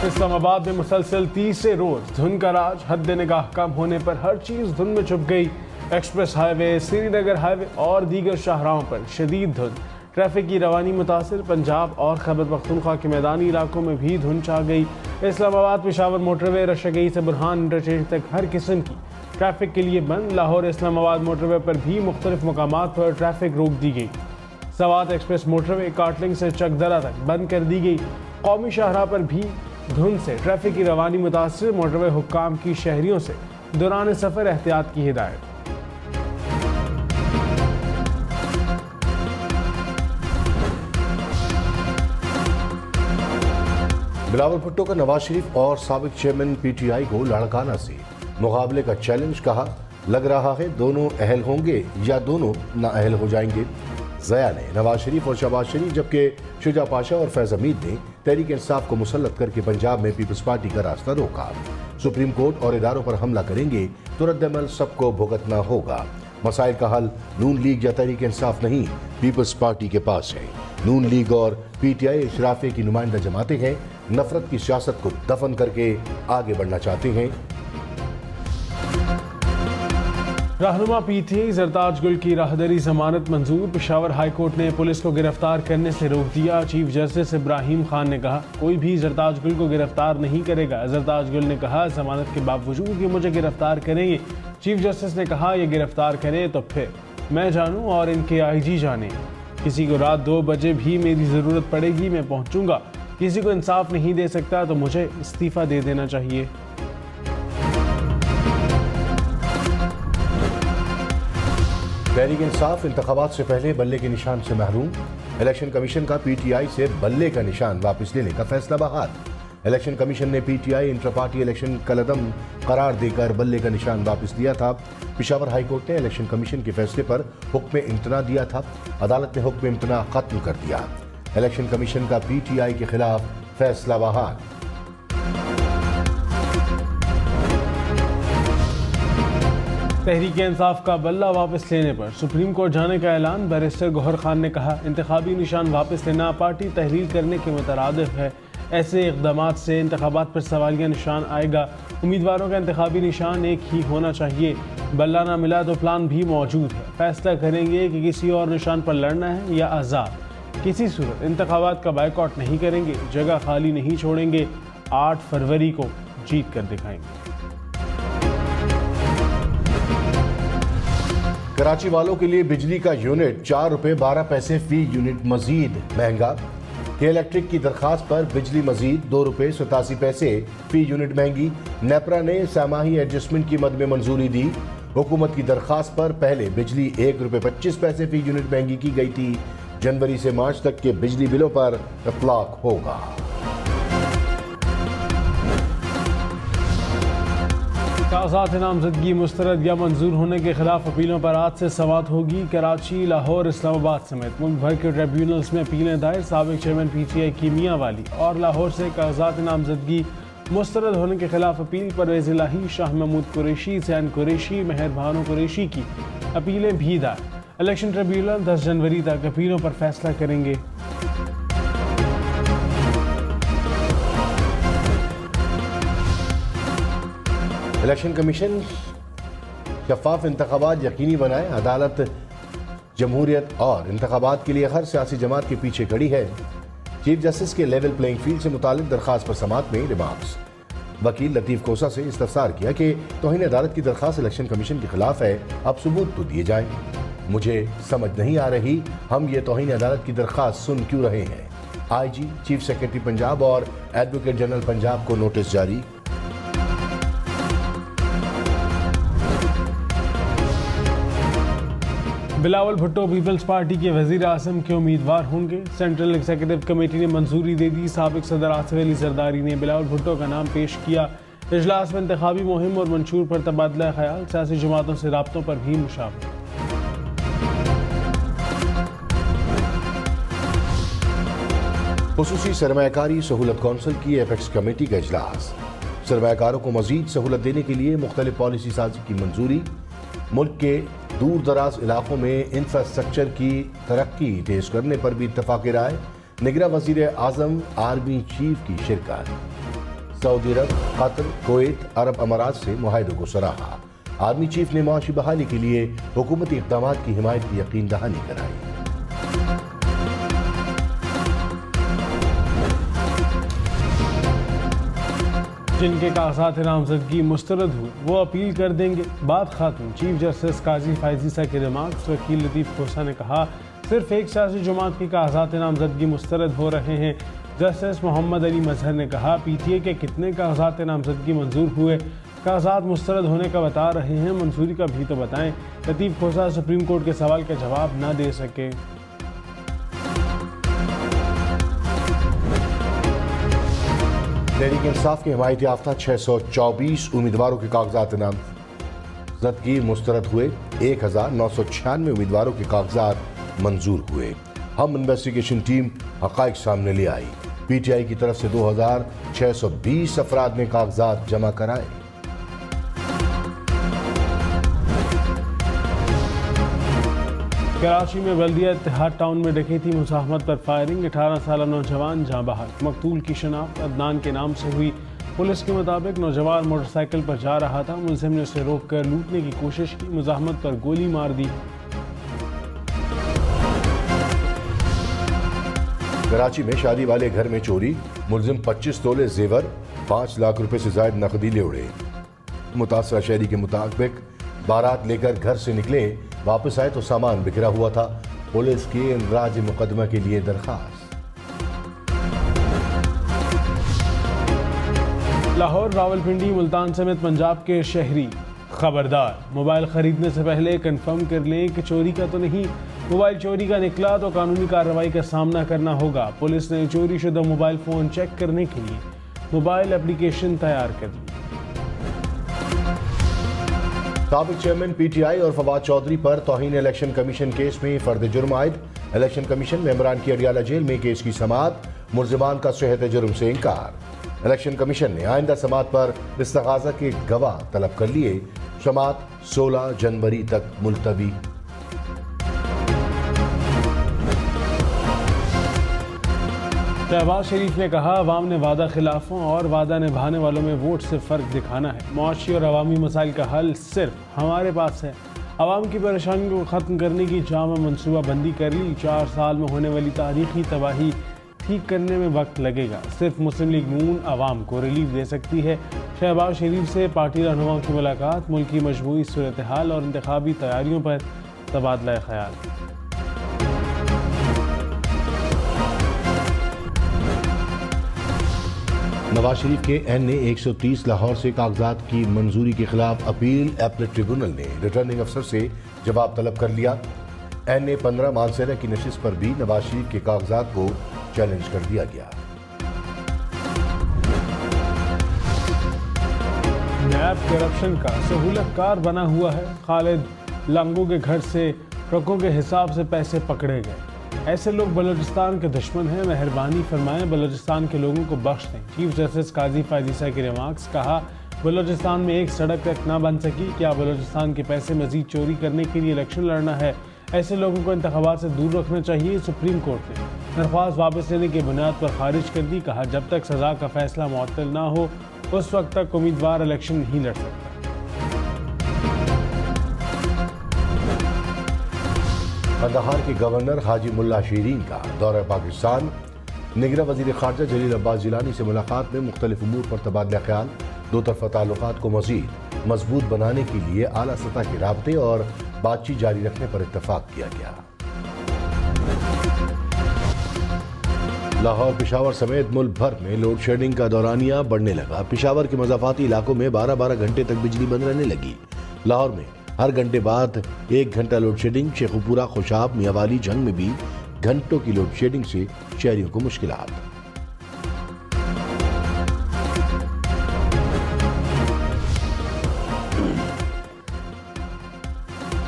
इस्लामाबाद में मुसलसल तीसरे रोज धुंध का राज। हद निगाह कम होने पर हर चीज धुंध में छुप गई। एक्सप्रेस हाईवे, श्रीनगर हाईवे और दीगर शाहराहों पर शदीद धुंध। ट्रैफिक की रवानी मुतासिर। पंजाब और खैबर पख्तूनख्वा के मैदानी इलाकों में भी धुंध छा गई। इस्लामाबाद पेशावर मोटरवे रशगई से बुरहान इंटरचेंज तक हर किस्म की ट्रैफिक के लिए बंद। लाहौर इस्लामाबाद मोटरवे पर भी मुख्तलिफ मकामात पर ट्रैफिक रोक दी गई। सवात एक्सप्रेस मोटरवे काटलिंग से चकदरा तक बंद कर दी गई। कौमी शाहराह पर भी धुंध से ट्रैफिक की रवानी मुतासिर। मोटरवे हुक्काम की शहरियों से दौरान सफर एहतियात की हिदायत। बिलावल भुट्टो का नवाज शरीफ और साबिक चेयरमैन पीटीआई को लाड़काना से मुकाबले का चैलेंज। कहा, लग रहा है दोनों अहल होंगे या दोनों नाअहल हो जाएंगे। ज़या ने नवाज शरीफ और शहबाज शरीफ, जबकि शुजा पाशा और फैज़ हमीद ने तहरीक इंसाफ को मुसल्लत करके पंजाब में पीपल्स पार्टी का रास्ता रोका। सुप्रीम कोर्ट और इदारों पर हमला करेंगे तो रद्दअमल सबको भुगतना होगा। मसाइल का हल नून लीग या तहरीक इंसाफ नहीं, पीपल्स पार्टी के पास है। नून लीग और पीटीआई इशराफे की नुमाइंदा जमाते हैं, नफरत की सियासत को दफन करके आगे बढ़ना चाहते हैं। रहनुमा पीटीआई जरताज गुल की राहदरी जमानत मंजूर। पेशावर हाई कोर्ट ने पुलिस को गिरफ्तार करने से रोक दिया। चीफ जस्टिस इब्राहिम खान ने कहा, कोई भी जरताज गुल को गिरफ्तार नहीं करेगा। जरताज गुल ने कहा, जमानत के बावजूद ये मुझे गिरफ्तार करेंगे। चीफ जस्टिस ने कहा, ये गिरफ्तार करें तो फिर मैं जानूं और इनके आईजी जाने। किसी को रात 2 बजे भी मेरी ज़रूरत पड़ेगी, मैं पहुंचूंगा। किसी को इंसाफ नहीं दे सकता तो मुझे इस्तीफा दे देना चाहिए। तहरीक इंसाफ इंतखाबात से पहले बल्ले के निशान से महरूम। इलेक्शन कमीशन का पीटीआई से बल्ले का निशान वापस लेने का फैसला बहाल। इलेक्शन कमीशन ने पीटीआई इंटर पार्टी इलेक्शन कलदम करार देकर बल्ले का निशान वापस लिया था। पेशावर हाई कोर्ट ने इलेक्शन कमीशन के फैसले पर हुक्म इम्तना दिया था। अदालत ने हुक्म इम्तना खत्म कर दिया। इलेक्शन कमीशन का पीटीआई के खिलाफ फैसला बहाल। तहरीक इंसाफ का बल्ला वापस लेने पर सुप्रीम कोर्ट जाने का ऐलान। बैरिस्टर गौहर खान ने कहा, इंतखाबी निशान वापस लेना पार्टी तहलील करने के मुतरादिफ है। ऐसे इक़दाम से इंतखाबात पर सवालिया निशान आएगा। उम्मीदवारों का इंतखाबी निशान एक ही होना चाहिए। बल्ला ना मिला तो प्लान भी मौजूद है। फैसला करेंगे कि किसी और निशान पर लड़ना है या आज़ाद। किसी सूरत इंतखाबात का बायकॉट नहीं करेंगे, जगह खाली नहीं छोड़ेंगे। 8 फरवरी को जीत कर दिखाएंगे। कराची वालों के लिए बिजली का यूनिट 4 रुपए 12 पैसे फी यूनिट मजीद महंगा। के इलेक्ट्रिक की दरखास्त पर बिजली मजीद 2 रुपए 87 पैसे फी यूनिट महंगी। नेपरा ने सामाही एडजस्टमेंट की मद में मंजूरी दी। हुकूमत की दरखास्त पर पहले बिजली 1 रुपए 25 पैसे फी यूनिट महंगी की गई थी। जनवरी से मार्च तक के बिजली बिलों पर इतलाक होगा। कागजात नामजदगी मुस्तरद या मंजूर होने के खिलाफ अपीलों पर आज से समाअत होगी। कराची, लाहौर, इस्लामाबाद समेत मुल्क भर के ट्रिब्यूनल्स में अपीलें दायर। साबिक चेयरमैन पीटीआई की मियां वाली और लाहौर से कागजात नामजदगी मुस्तरद होने के खिलाफ अपील। परवेज़ इलाही, शाह महमूद कुरैशी, सैन कुरैशी, मेहर भानु कुरैशी की अपीलें भी दायर। इलेक्शन ट्रिब्यूनल 10 जनवरी तक अपीलों पर फैसला करेंगे। इलेक्शन कमीशन शफाफ इंतखाबात यकीनी बनाए। अदालत जमहूरियत और इंतखाबात के लिए हर सियासी जमात के पीछे खड़ी है। चीफ जस्टिस के लेवल प्लेइंग फील्ड से मुतालिक दरखास्त पर समाअत में रिमार्क्स। वकील लतीफ कोसा से इस्तफसार किया कि तौहीन अदालत की दरखास्त इलेक्शन कमीशन के खिलाफ है, अब सबूत तो दिए जाएं। मुझे समझ नहीं आ रही हम ये तौहीन अदालत की दरखास्त सुन क्यों रहे हैं। आईजी, चीफ सेक्रेटरी पंजाब और एडवोकेट जनरल पंजाब को नोटिस जारी। बिलावल भुट्टो पीपल्स पार्टी के वजीर आज़म के उम्मीदवार होंगे। सेंट्रल एग्जीक्यूटिव कमेटी ने मंजूरी दे दी। साबिक सदर आसिफ अली जरदारी ने बिलावल भुट्टो का नाम पेश किया। इजलास में इंतखाबी मुहिम और मंशूर पर तबादला ख्याल। सियासी जमातों से राब्तों पर भी मुशावरत। खुसूसी सरमायाकारी सहूलत कौंसिल की एपेक्स कमेटी का इजलास। सरमायाकारों को मजीद सहूलत देने के लिए मुख्तलिफ पॉलिसी साजी की मंजूरी। मुल्क के दूर दराज इलाकों में इंफ्रास्ट्रक्चर की तरक्की तेज करने पर भी इत्तफाक राय। निगरान वजीर आजम आर्मी चीफ की शिरकत। सऊदी अरब, कतर, कुवैत, अरब अमारात से मुआहदों को सराहा। आर्मी चीफ ने माशी बहाली के लिए हुकूमती इक़दाम की हिमायत की यकीन दहानी कराई। जिनके कागजात नामजदगी मुस्तरद हुए वो अपील कर देंगे, बात खात्म। चीफ जस्टिस काजी फायजीसा के रिमार्क्स। वकील लतीफ़ खोसा ने कहा, सिर्फ एक सियासी जमात के कागजात नामजदगी मुस्तरद हो रहे हैं। जस्टिस मोहम्मद अली मजहर ने कहा, PTA के कितने कागजात नामजदगी मंजूर हुए, कागजात मुस्तरद होने का बता रहे हैं, मंजूरी का भी तो बताएं। लतीफ़ खोसा सुप्रीम कोर्ट के सवाल का जवाब न दे सके। तहरीक इंसाफ के हिमायत याफ्ता 624 उम्मीदवारों के कागजात नामजदगी मुस्तरद हुए। 1996 उम्मीदवारों के कागजात मंजूर हुए। हम इन्वेस्टिगेशन टीम हक़ाइक़ सामने ले आई। PTI की तरफ से 2620 अफराद ने कागजात जमा कराए। कराची में बल्दिया इत्तेहाद टाउन में डकैती मुज़ाहमत पर फायरिंग। 18 साल नौजवान जाँ बहक। मकतूल की शनाख्त अदनान के नाम से हुई। पुलिस के मुताबिक नौजवान मोटरसाइकिल पर जा रहा था। मुलजिम ने उसे रोककर लूटने की कोशिश की, मुज़ाहमत पर गोली मार दी। कराची में शादी वाले घर में चोरी। मुलजिम 25 तोले जेवर, 5 लाख रुपए से ज्यादा नकदी ले उड़े। मुतासरा शहरी के मुताबिक बारात लेकर घर से निकले, वापस आए तो सामान बिखरा हुआ था। पुलिस की इंदराज मुकदमा के लिए दरखास्त। लाहौर, रावलपिंडी, मुल्तान समेत पंजाब के शहरी खबरदार, मोबाइल खरीदने से पहले कंफर्म कर लें कि चोरी का तो नहीं। मोबाइल चोरी का निकला तो कानूनी कार्रवाई का सामना करना होगा। पुलिस ने चोरी शुदा मोबाइल फोन चेक करने के लिए मोबाइल एप्लीकेशन तैयार कर ली। साबिक चेयरमैन PTI और फवाद चौधरी पर तौहीन इलेक्शन कमीशन केस में फर्द जुर्म आयद। इलेक्शन कमीशन मेंबरान की अडियाला जेल में केस की समाअत। मुलजिमान का सेहत जुर्म से इनकार। इलेक्शन कमीशन ने आइंदा समाअत पर इस्तगाजा के गवाह तलब कर लिए। समाअत 16 जनवरी तक मुलतवी। शहबाज शरीफ ने कहा, अवाम ने वादा खिलाफों और वादा निभाने वालों में वोट से फ़र्क दिखाना है। मुआशी और अवामी मसाइल का हल सिर्फ हमारे पास है। अवाम की परेशानियों को ख़त्म करने की जामा मनसूबा बंदी कर ली। 4 साल में होने वाली तारीखी तबाही ठीक करने में वक्त लगेगा। सिर्फ मुस्लिम लीग नून अवाम को रिलीफ दे सकती है। शहबाज शरीफ से पार्टी रहनुमाओं की मुलाकात। मुल्क की मजबूरी सूरत हाल और इंतखाबी तैयारियों पर तबादला ख्याल। नवाज शरीफ के NA 130 लाहौर से कागजात की मंजूरी के खिलाफ अपील एपलेट ट्रिब्यूनल ने रिटर्निंग अफसर से जवाब तलब कर लिया। NA 15 मानसेरा की नशिस्त पर भी नवाज शरीफ के कागजात को चैलेंज कर दिया गया। नैब करप्शन का सहूलतकार बना हुआ है। खालिद लांगो के घर से ट्रकों के हिसाब से पैसे पकड़े गए। ऐसे लोग बलूचिस्तान के दुश्मन हैं, मेहरबानी फरमाएं बलूचिस्तान के लोगों को बख्श दें। चीफ जस्टिस काजी फायजीसा के रिमार्क्स। कहा, बलूचिस्तान में एक सड़क तक न बन सकी, क्या बलूचिस्तान के पैसे मजीद चोरी करने के लिए इलेक्शन लड़ना है? ऐसे लोगों को इंतखाबात से दूर रखना चाहिए। सुप्रीम कोर्ट ने दरख्वास्त वापस लेने की बुनियाद पर खारिज कर दी। कहा, जब तक सजा का फैसला मुअत्तल ना हो उस वक्त तक उम्मीदवार इलेक्शन नहीं लड़ सकता। कंधार के गवर्नर हाजी मुल्ला शीरीन का दौरा पाकिस्तान। निगरां वज़ीर ख़ारजा जलील अब्बास जिलानी से मुलाकात में मुख्तलिफ उमूर पर तबादला ख्याल। दो तरफ़ा ताल्लुकात को मज़ीद मजबूत बनाने के लिए आला सतह के राब्ते और बातचीत जारी रखने पर इत्तफाक किया गया। लाहौर, पेशावर समेत मुल्क भर में लोड शेडिंग का दौरानिया बढ़ने लगा। पेशावर के मज़ाफ़ाती इलाकों में 12-12 घंटे तक बिजली बंद रहने लगी। लाहौर में हर घंटे बाद 1 घंटा लोड शेडिंग। शेखुपुरा, खुशाब, मियावाली, जंग में भी घंटों की लोड शेडिंग से शहरियों को मुश्किलात।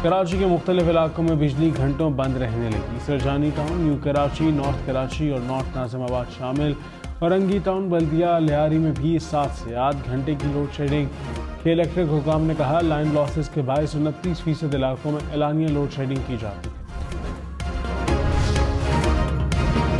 कराची के मुख्तलिफ इलाकों में बिजली घंटों बंद रहने लगी। Sarjani town, new Karachi, north Karachi और नॉर्थ नाजिमाबाद शामिल। औरंगी टाउन, बल्दिया, लियारी में भी 7 से 8 घंटे की लोड शेडिंग। के इलेक्ट्रिक हुकाम ने कहा, लाइन लॉसेस के बायस 29% इलाकों में एलानिया लोड शेडिंग की जाती है।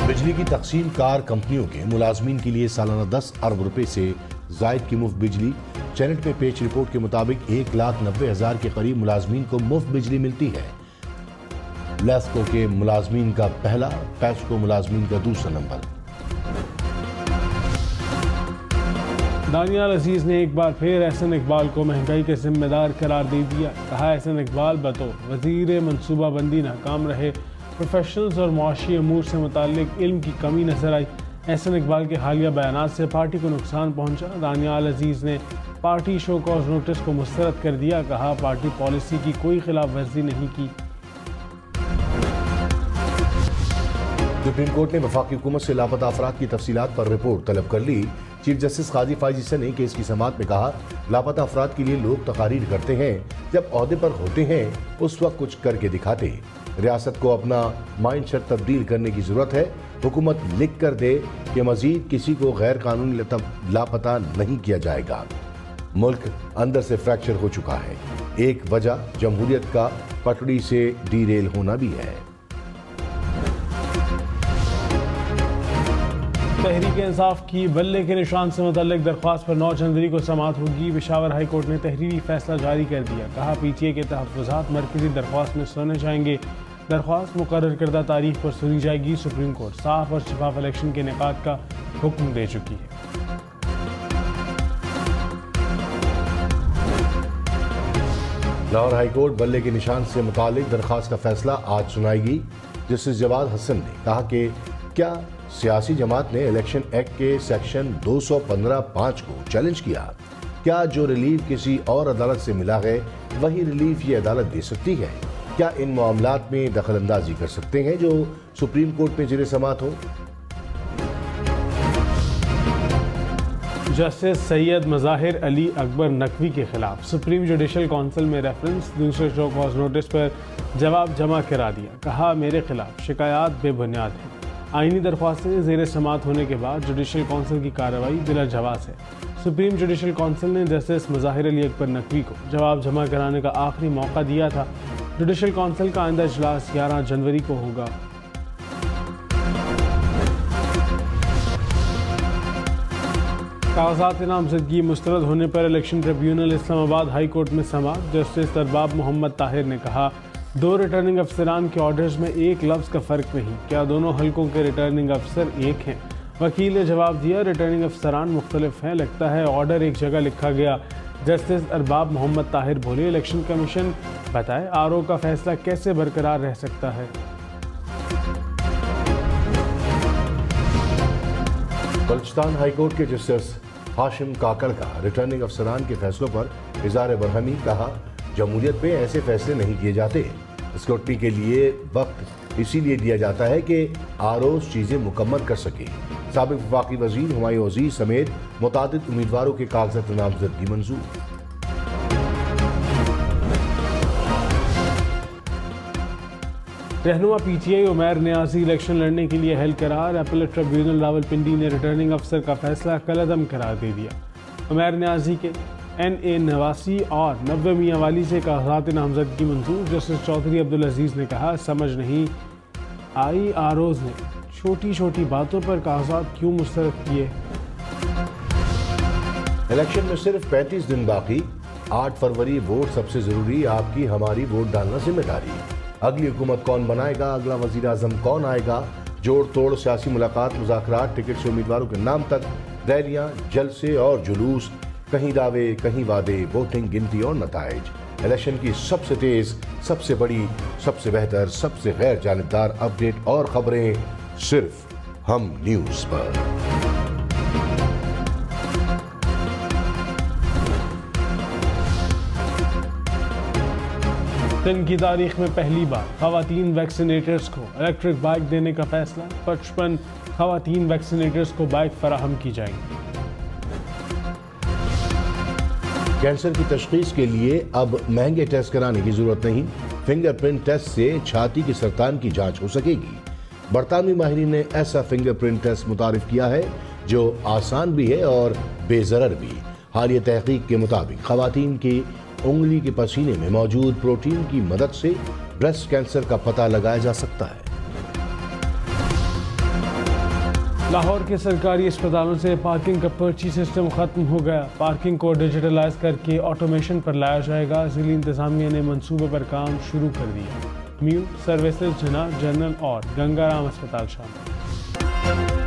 बिजली की तकसीम कार कंपनियों के मुलाजमीन के लिए सालाना 10 अरब रुपए से जायद की मुफ्त बिजली। सेनेट में पेश रिपोर्ट के मुताबिक 1,90,000 के करीब मुलाजमीन को मुफ्त बिजली मिलती है। लेस्को के मुलाजमीन का पहला, पैस्को मुलाजमीन का दूसरा नंबर। दानियाल अजीज ने एक बार फिर एहसन इकबाल को महंगाई के जिम्मेदार करार दे दिया। कहा, एहसन इकबाल बतौर वजीर मनसूबाबंदी नाकाम रहे। प्रोफेशनल्स और मुआशी अमूर से मुताल्लिक इल्म की कमी नजर आई। एहसन इकबाल के हालिया बयानात से पार्टी को नुकसान पहुंचा। दानियाल अजीज ने पार्टी शो कॉज नोटिस को मुस्तरद कर दिया। कहा, पार्टी पॉलिसी की कोई खिलाफ वर्जी नहीं की। सुप्रीम कोर्ट ने वफाकी हुकूमत से लापता अफराद की तफसीलात पर रिपोर्ट तलब कर ली। चीफ जस्टिस काजी फायज ईसा ने केस की समाअत में कहा, लापता अफराद के लिए लोग तकारीर करते हैं, जब ओहदे पर होते हैं उस वक्त कुछ करके दिखाते। रियासत को अपना माइंडसेट तब्दील करने की जरूरत है। हुकूमत लिख कर दे कि मजीद किसी को गैर कानूनी लापता नहीं किया जाएगा। मुल्क अंदर से फ्रैक्चर हो चुका है। एक वजह जमहूरियत का पटड़ी से डीरेल होना भी है। तहरीक इंसाफ की बल्ले के निशान से मुतल्लिक दरख्वास्त पर 9 जनवरी को समाअत होगी। पेशावर हाई कोर्ट ने तहरीरी फैसला जारी कर दिया। कहा, PTA के तहफ़्फ़ुज़ात मरकज़ी दरख्वास्त में सुने जाएंगे। दरख्वास्त मुकर्रर करदा तारीख पर सुनी जाएगी। सुप्रीम कोर्ट साफ और शफाफ इलेक्शन के इनेकाद का हुक्म दे चुकी है। लाहौर हाई कोर्ट बल्ले के निशान से मुतालिक दरख्वास्त का फैसला आज सुनाएगी। जस्टिस जवाद हसन ने कहा कि क्या सियासी जमात ने इलेक्शन एक्ट के सेक्शन 215(5) को चैलेंज किया? क्या जो रिलीफ किसी और अदालत से मिला है वही रिलीफ ये अदालत दे सकती है? क्या इन मामलात में दखल अंदाजी कर सकते हैं जो सुप्रीम कोर्ट में ज़ेर समाअत हो? जस्टिस सैयद मज़ाहिर अली अकबर नकवी के खिलाफ सुप्रीम जुडिशल काउंसिल में रेफरेंस दूसरे शो कॉज नोटिस पर जवाब जमा करा दिया। कहा, मेरे खिलाफ शिकायत बेबुनियाद है। आईनी दरख्वास्तें ज़ेर समाअत होने के बाद जुडिशल काउंसिल की कार्रवाई बिला जवाज़ है। सुप्रीम जुडिशल काउंसिल ने जस्टिस मज़ाहिर अली अकबर नकवी को जवाब जमा कराने का आखिरी मौका दिया था। जुडिशल काउंसिल का आइंदा इजलास 11 जनवरी को होगा। कागजात नामजदगी मुस्तरद होने पर election tribunal Islamabad high court में समाअत। जस्टिस अरबाब मोहम्मद ताहिर ने कहा, 2 रिटर्निंग अफसरान के ऑर्डर्स में एक लफ्ज़ का फ़र्क नहीं। क्या दोनों हलकों के रिटर्निंग अफसर एक हैं? वकील ने जवाब दिया, रिटर्निंग अफसरान मुख्तलिफ हैं, लगता है ऑर्डर एक जगह लिखा गया। जस्टिस अरबाब मोहम्मद ताहिर बोले, इलेक्शन कमीशन बताए RO का फैसला कैसे बरकरार रह सकता है। बलूचिस्तान हाई कोर्ट के जस्टिस हाशिम काकड़ का रिटर्निंग अफसरान के फैसलों पर इज़हार बरहमी। कहा, जमहूरियत में ऐसे फैसले नहीं किए जाते। स्क्रूटनी के लिए वक्त इसीलिए दिया जाता है कि RO चीज़ें मुकम्मल कर सके। साबिक वफाकी वजीर हुमायूं अजीज समेत मुतादिद उम्मीदवारों के कागजात नामजदगी मंजूर। रहनुमा PTI उमैर नियाज़ी इलेक्शन लड़ने के लिए अहल करार। अपीलेट ट्रिब्यूनल रावलपिंडी ने रिटर्निंग अफसर का फैसला कलअदम करार दे दिया। उमैर नियाज़ी के NA नवासी और नव्वे मियाँ वाली से कागजात नामजदगी मंजूर। जस्टिस चौधरी अब्दुल अजीज ने कहा, समझ नहीं आई ROs ने छोटी छोटी बातों पर कागजात क्यों मुस्तरद किए। इलेक्शन में सिर्फ 35 दिन बाकी। 8 फरवरी वोट सबसे जरूरी। आपकी हमारी वोट डालना जिम्मेदारी। अगली हुकूमत कौन बनाएगा, अगला वजीर आजम कौन आएगा, जोड़ तोड़ सियासी मुलाकात, मुज़ाकरात, टिकट से उम्मीदवारों के नाम तक, रैलियां, जलसे और जुलूस, कहीं दावे कहीं वादे, वोटिंग, गिनती और नताइज। इलेक्शन की सबसे तेज, सबसे बड़ी, सबसे बेहतर, सबसे गैर जानिबदार अपडेट और खबरें सिर्फ हम न्यूज़ पर। दिन की तारीख में पहली बार खवातीन वैक्सीनेटर्स को इलेक्ट्रिक बाइक देने का फैसला। 55 खवातीन वैक्सीनेटर्स को बाइक फराहम की जाएंगी। कैंसर की तशखीस के लिए अब महंगे टेस्ट कराने की जरूरत नहीं। फिंगरप्रिंट टेस्ट से छाती के सरतान की जांच हो सकेगी। बरतानवी माहिरीन ने ऐसा फिंगरप्रिंट टेस्ट मुतारिफ किया है जो आसान भी है और बेजरर भी। हालिया तहकीक के मुताबिक खवातीन की उंगली के पसीने में मौजूद प्रोटीन की मदद से ब्रेस्ट कैंसर का पता लगाया जा सकता है। लाहौर के सरकारी अस्पतालों से पार्किंग का पर्ची सिस्टम खत्म हो गया। पार्किंग को डिजिटलाइज करके ऑटोमेशन पर लाया जाएगा। जिला इंतजामिया ने मंसूबे पर काम शुरू कर दिया। म्यू सर्विसेज जना जनरल और गंगाराम अस्पताल शामिल।